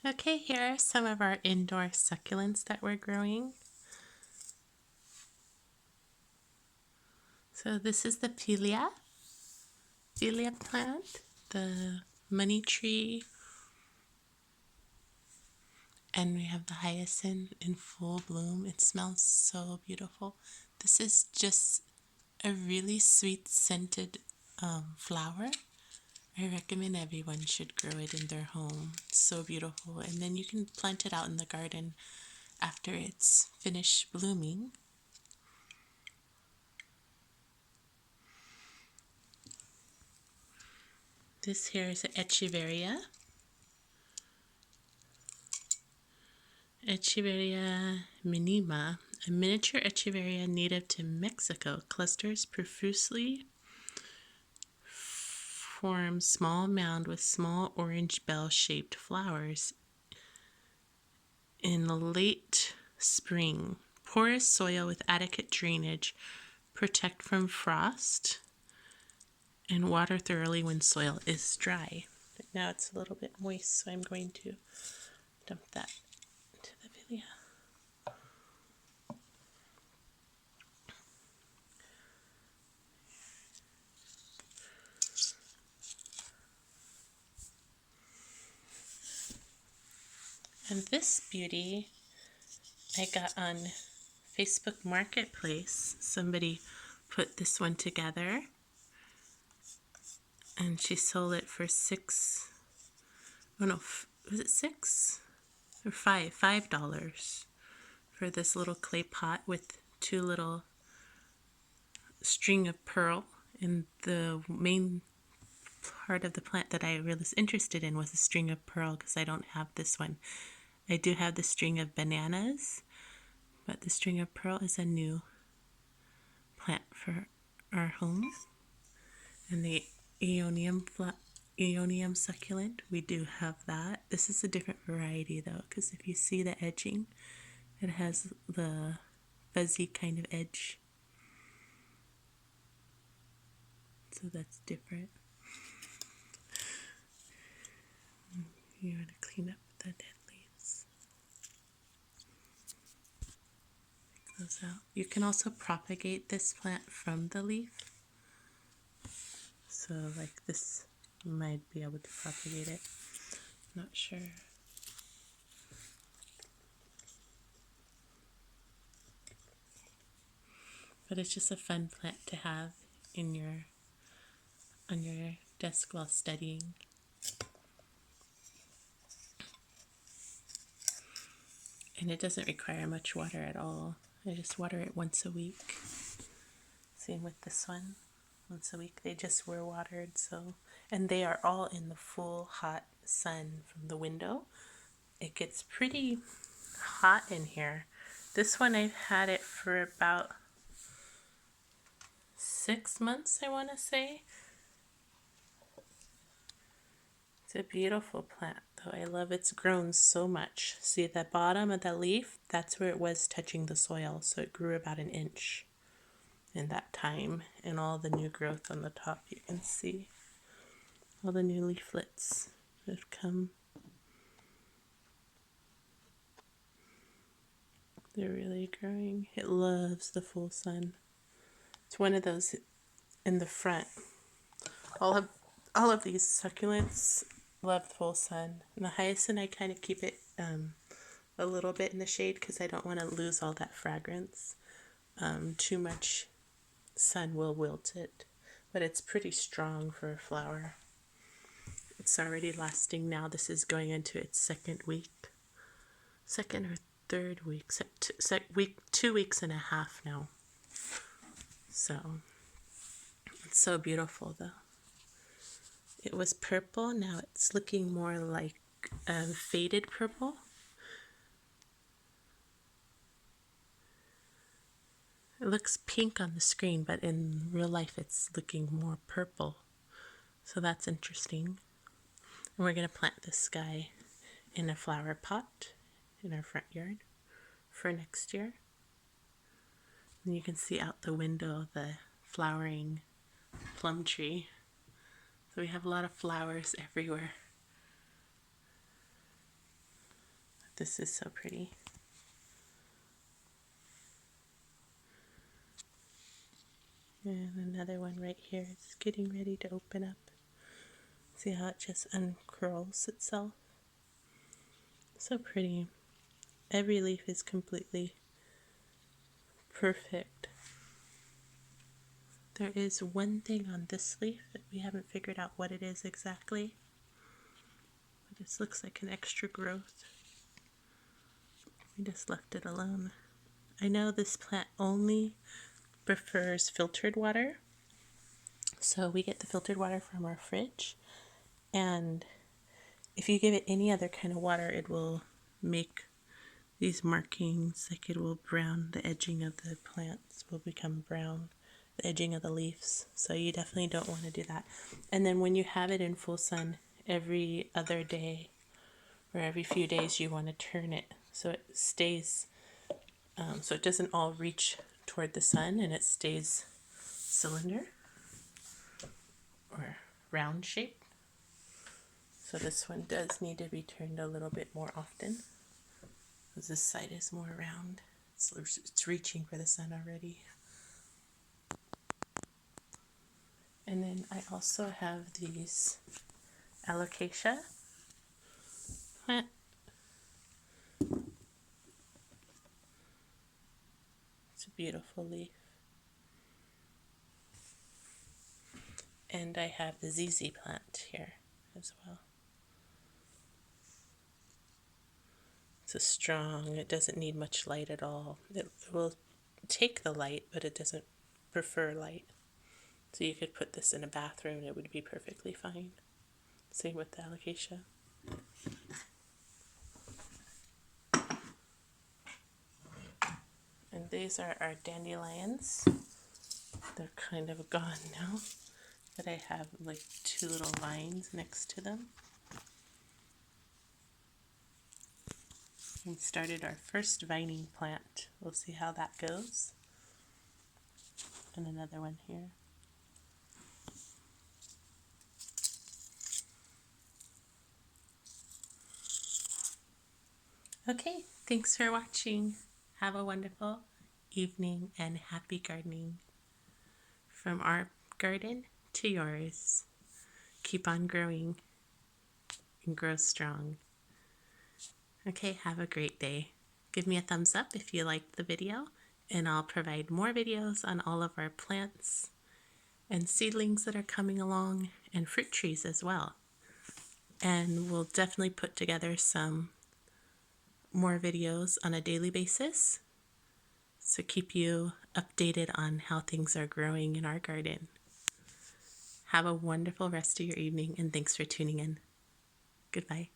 Okay, here are some of our indoor succulents that we're growing. So this is the Pilea plant, the money tree, and we have the hyacinth in full bloom. It smells so beautiful. This is just a really sweet scented flower. I recommend everyone should grow it in their home. It's so beautiful. And then you can plant it out in the garden after it's finished blooming. This here is an Echeveria. Echeveria minima, a miniature Echeveria native to Mexico, clusters profusely, forms small mound with small orange bell-shaped flowers in late spring. Porous soil with adequate drainage protect from frost and water thoroughly when soil is dry. But now it's a little bit moist, so I'm going to dump that into the Pilea. And this beauty I got on Facebook Marketplace. Somebody put this one together and she sold it for was it $6 or $5 for this little clay pot with two little string of pearl. And the main part of the plant that I really was interested in was a string of pearl, because I don't have this one. I do have the string of bananas, but the string of pearl is a new plant for our home. And the Aeonium succulent, we do have that. This is a different variety though, because if you see the edging, it has the fuzzy kind of edge. So that's different. You want to clean up the dead leaves. Take those out. You can also propagate this plant from the leaf. So like this, you might be able to propagate it. Not sure. But it's just a fun plant to have in on your desk while studying. And it doesn't require much water at all. I just water it once a week. Same with this one. Once a week they just were watered. And they are all in the full hot sun from the window. It gets pretty hot in here. This one I've had it for about 6 months, I want to say. It's a beautiful plant though. I love it's grown so much. See at the bottom of the leaf, that's where it was touching the soil, so it grew about 1 inch in that time. And all the new growth on the top, you can see all the new leaflets that have come. They're really growing. It loves the full sun. It's one of those in the front. All of these succulents love the full sun. And the hyacinth, I kind of keep it a little bit in the shade because I don't want to lose all that fragrance. Too much sun will wilt it, but it's pretty strong for a flower. It's already lasting now. This is going into its second or third week, 2 weeks and a half now. So it's so beautiful though. It was purple, now it's looking more like faded purple. It looks pink on the screen, but in real life it's looking more purple. So that's interesting. And we're going to plant this guy in a flower pot in our front yard for next year. And you can see out the window the flowering plum tree. So we have a lot of flowers everywhere. This is so pretty. And another one right here. It's getting ready to open up. See how it just uncurls itself? So pretty. Every leaf is completely perfect. There is one thing on this leaf that we haven't figured out what it is exactly. But this looks like an extra growth. We just left it alone. I know this plant only prefers filtered water. So we get the filtered water from our fridge. And if you give it any other kind of water, it will make these markings, like it will brown. The edging of the plants will become brown, the edging of the leaves. So you definitely don't want to do that. And then when you have it in full sun, every other day or every few days, you want to turn it so it stays, so it doesn't all reach toward the sun and it stays cylinder or round shaped. So this one does need to be turned a little bit more often because this side is more round. It's reaching for the sun already. And then I also have these Alocasia plant. It's a beautiful leaf. And I have the ZZ plant here as well. It's a strong, it doesn't need much light at all. It will take the light, but it doesn't prefer light. So you could put this in a bathroom and it would be perfectly fine. Same with the Alocasia. And these are our dandelions. They're kind of gone now, but I have like 2 little vines next to them. We started our first vining plant. We'll see how that goes. And another one here. Okay, thanks for watching. Have a wonderful evening and happy gardening. From our garden to yours. Keep on growing and grow strong. Okay, have a great day. Give me a thumbs up if you liked the video, and I'll provide more videos on all of our plants and seedlings that are coming along and fruit trees as well. And we'll definitely put together some more videos on a daily basis, so keep you updated on how things are growing in our garden. Have a wonderful rest of your evening, and thanks for tuning in. Goodbye.